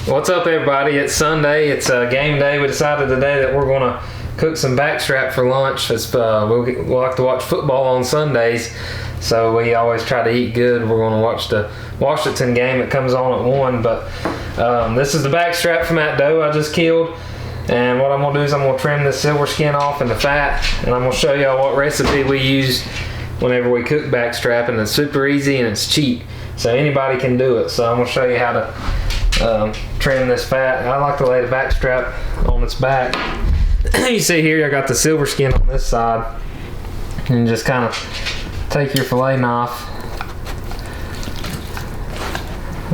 What's up, everybody? It's Sunday. It's game day. We decided today that we're going to cook some backstrap for lunch. We like to watch football on Sundays, so we always try to eat good. We're going to watch the Washington game. It comes on at 1, but this is the backstrap from that doe I just killed. And what I'm going to do is I'm going to trim the silver skin off and the fat, and I'm going to show y'all what recipe we use whenever we cook backstrap, and it's super easy and it's cheap, so anybody can do it. So I'm going to show you how to trim this fat. I like to lay the backstrap on its back. You see here I got the silver skin on this side, and just kind of take your fillet knife.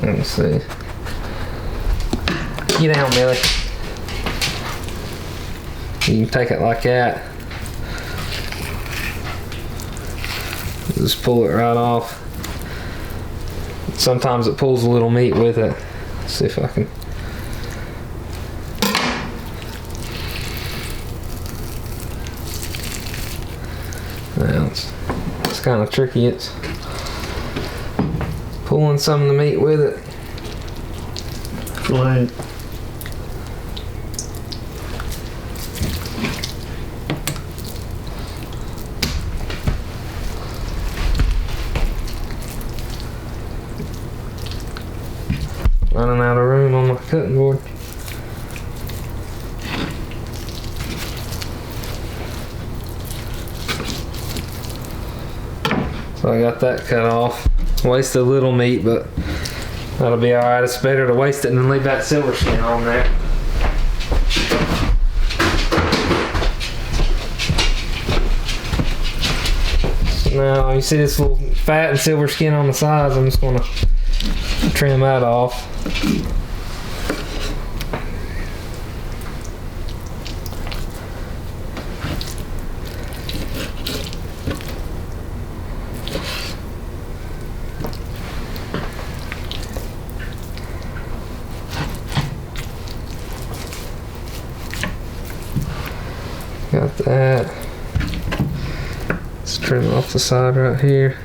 Let me see. Get down, Billy. You can take it like that. Just pull it right off. Sometimes it pulls a little meat with it. Let's see if I can. Well, it's kind of tricky. It's pulling some of the meat with it. Right. Running out of room on my cutting board. So I got that cut off. Wasted a little meat, but that'll be alright. It's better to waste it than leave that silver skin on there. So now you see this little fat and silver skin on the sides. I'm just gonna trim that off. Got that. Let's trim off the side right here.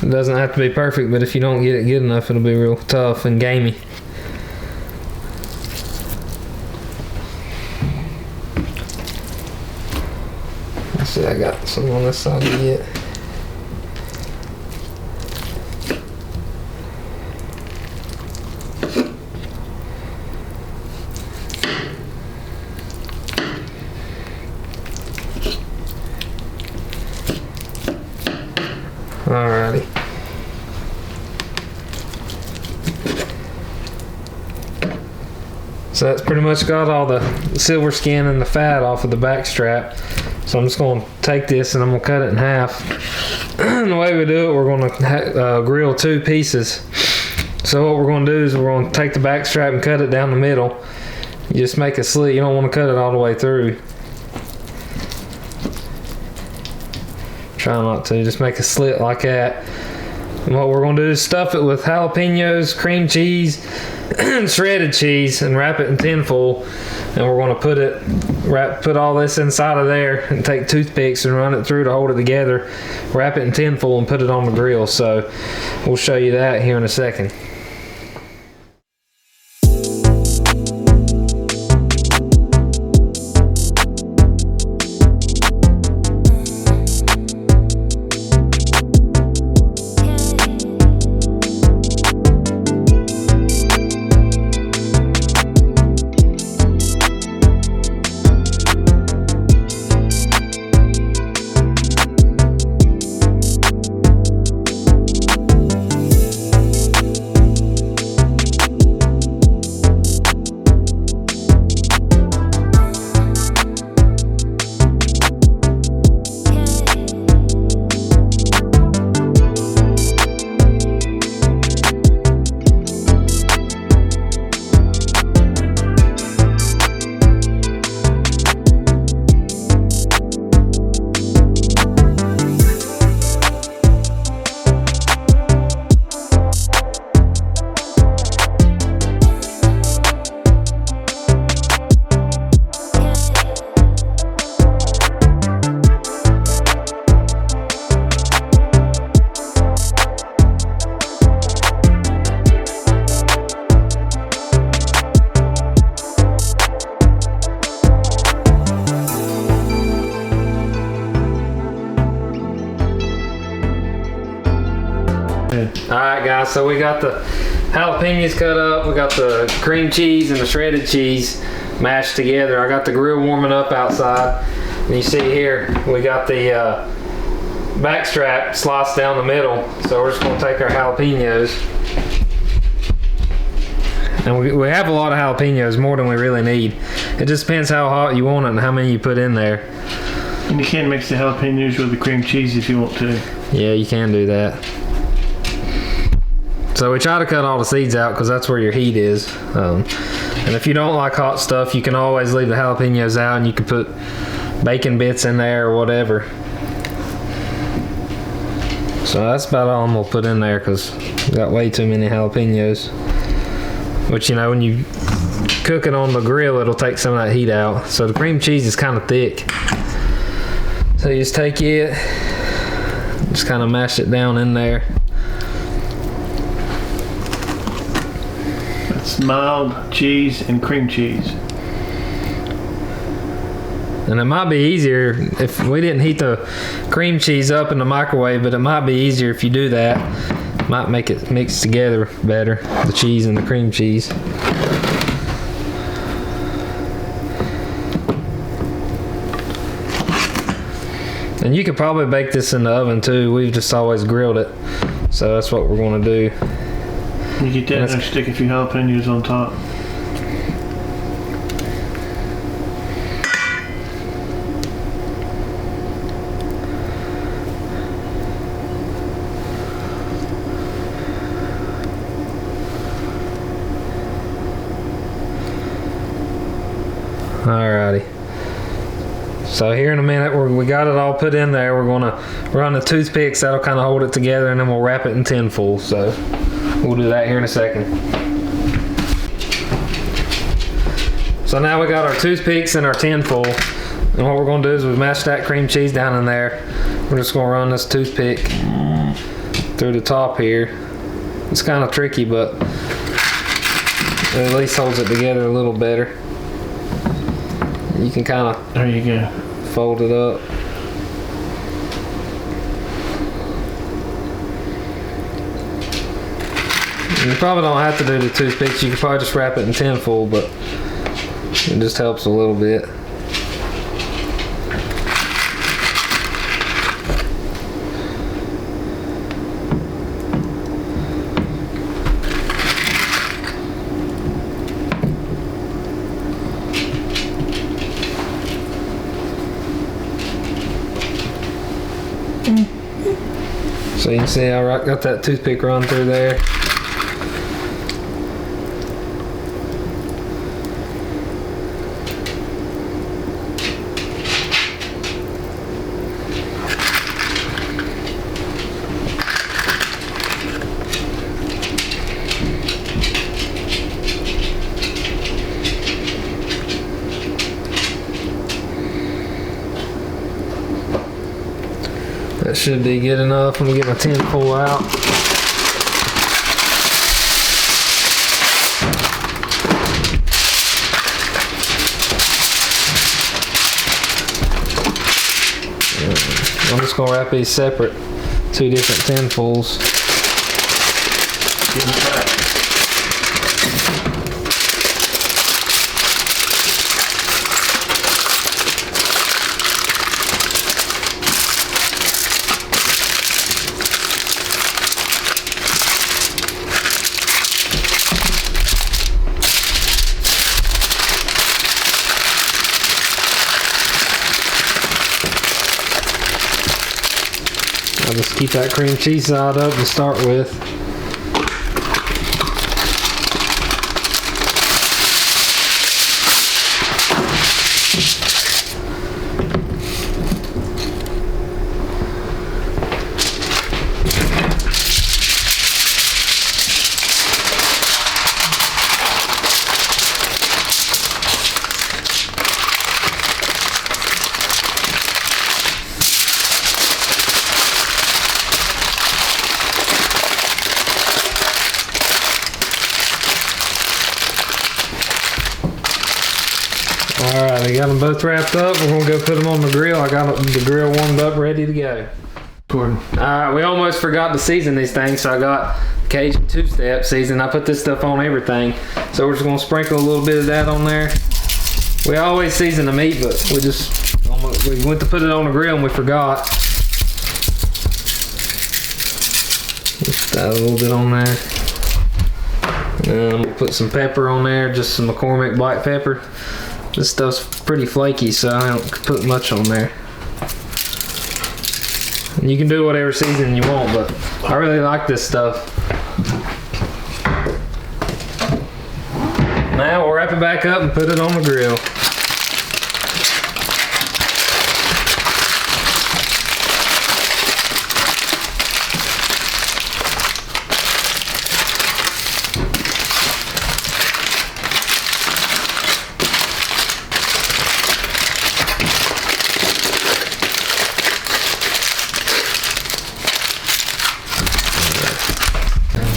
It doesn't have to be perfect, but if you don't get it good enough, it'll be real tough and gamey. Let's see, I got some on this side yet. Alrighty. So that's pretty much got all the silver skin and the fat off of the back strap. So I'm just going to take this and I'm going to cut it in half. And the way we do it, we're going to grill 2 pieces. So what we're going to do is we're going to take the back strap and cut it down the middle. You just make a slit. You don't want to cut it all the way through. Try not to, just make a slit like that. And what we're going to do is stuff it with jalapenos, cream cheese, and shredded cheese, and wrap it in tin foil. And we're going to put all this inside of there, and take toothpicks and run it through to hold it together. Wrap it in tin foil and put it on the grill. So we'll show you that here in a second. Alright guys, so we got the jalapenos cut up, we got the cream cheese and the shredded cheese mashed together. I got the grill warming up outside. And you see here, we got the back strap sliced down the middle. So we're just gonna take our jalapenos. And we have a lot of jalapenos, more than we really need. It just depends how hot you want it and how many you put in there. And you can mix the jalapenos with the cream cheese if you want to. Yeah, you can do that. So we try to cut all the seeds out because that's where your heat is. And if you don't like hot stuff, you can always leave the jalapenos out and you can put bacon bits in there or whatever. So that's about all I'm gonna put in there because we got way too many jalapenos. Which, you know, when you cook it on the grill, it'll take some of that heat out. So the cream cheese is kind of thick. So you just take it, just kind of mash it down in there. That's mild cheese and cream cheese. And it might be easier if we didn't heat the cream cheese up in the microwave, but it might be easier if you do that. Might make it mix together better, the cheese and the cream cheese. And you could probably bake this in the oven too. We've just always grilled it. So that's what we're going to do. You get that and stick a few jalapenos on top. Alrighty. So here in a minute, we got it all put in there. We're gonna run the toothpicks. That'll kind of hold it together, and then we'll wrap it in tin foil. So we'll do that here in a second. So now we got our toothpicks and our tin foil, and what we're gonna do is we mash that cream cheese down in there. We're just gonna run this toothpick through the top here. It's kind of tricky, but it at least holds it together a little better. You can kind of, there you go, fold it up. You probably don't have to do the toothpicks. You can probably just wrap it in tin foil, but it just helps a little bit. So you can see I got that toothpick run through there. That should be good enough. Let me get my tin foil out. I'm just gonna wrap these separate, 2 different tin foils. I'll just keep that cream cheese side up to start with. Alright, I got them both wrapped up. We're going to go put them on the grill. I got the grill warmed up, ready to go. Gordon. Alright, we almost forgot to season these things, so I got Cajun two-step season. I put this stuff on everything. So we're just gonna sprinkle a little bit of that on there. We always season the meat, but we went to put it on the grill and we forgot. Just add a little bit on there. And we'll put some pepper on there, just some McCormick black pepper. This stuff's pretty flaky, so I don't put much on there. And you can do whatever seasoning you want, but I really like this stuff. Now we'll wrap it back up and put it on the grill.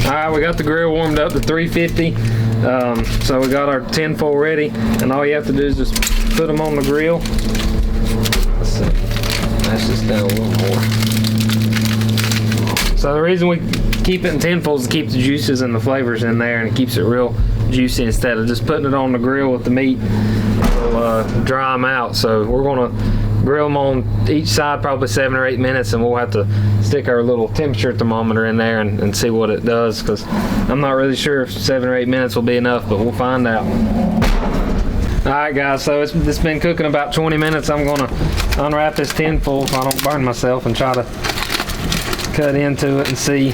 Alright, we got the grill warmed up to 350. So we got our tinfoil ready, and all you have to do is just put them on the grill. Let's see. Mash this down a little more. So the reason we keep it in tinfoil is to keep the juices and the flavors in there, and it keeps it real juicy instead of just putting it on the grill with the meat. It'll dry them out. So we're gonna grill them on each side probably 7 or 8 minutes, and we'll have to stick our little temperature thermometer in there and see what it does, because I'm not really sure if 7 or 8 minutes will be enough, but we'll find out. Alright guys, so it's been cooking about 20 minutes. I'm gonna unwrap this tinfoil so I don't burn myself and try to cut into it and see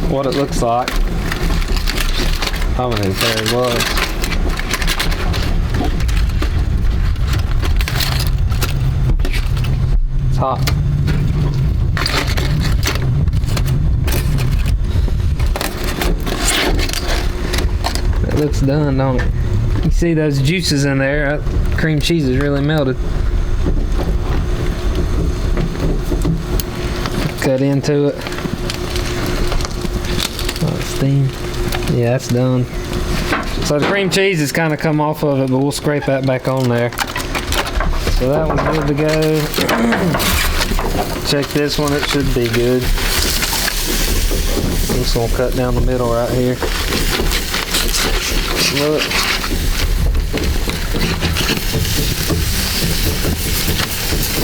what it looks like. Probably in fairy gloves. It's hot. It looks done, don't it? You see those juices in there. That cream cheese is really melted. Cut into it. Steam. Yeah, that's done. So the cream cheese has kind of come off of it, but we'll scrape that back on there. So that one's good to go. Check this one, it should be good. I'm just gonna cut down the middle right here. Look.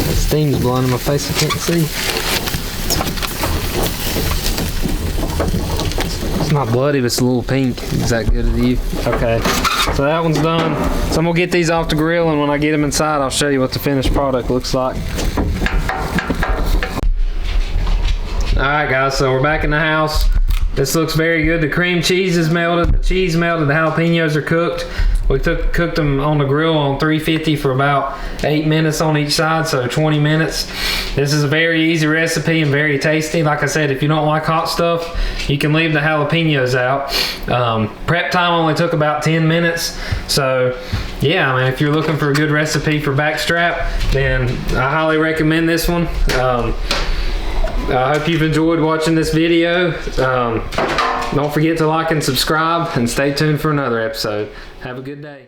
The steam's blowing in my face, I can't see. It's not bloody, but it's a little pink. Is that good to you? Okay, so that one's done. So I'm gonna get these off the grill, and when I get them inside, I'll show you what the finished product looks like. Alright guys, so we're back in the house. This looks very good. The cream cheese is melted, the cheese melted, the jalapenos are cooked. We cooked them on the grill on 350 for about 8 minutes on each side, so 20 minutes. This is a very easy recipe and very tasty. Like I said, if you don't like hot stuff, you can leave the jalapenos out. Prep time only took about 10 minutes. So yeah, I mean, if you're looking for a good recipe for backstrap, then I highly recommend this one. I hope you've enjoyed watching this video. Don't forget to like and subscribe, and stay tuned for another episode. Have a good day.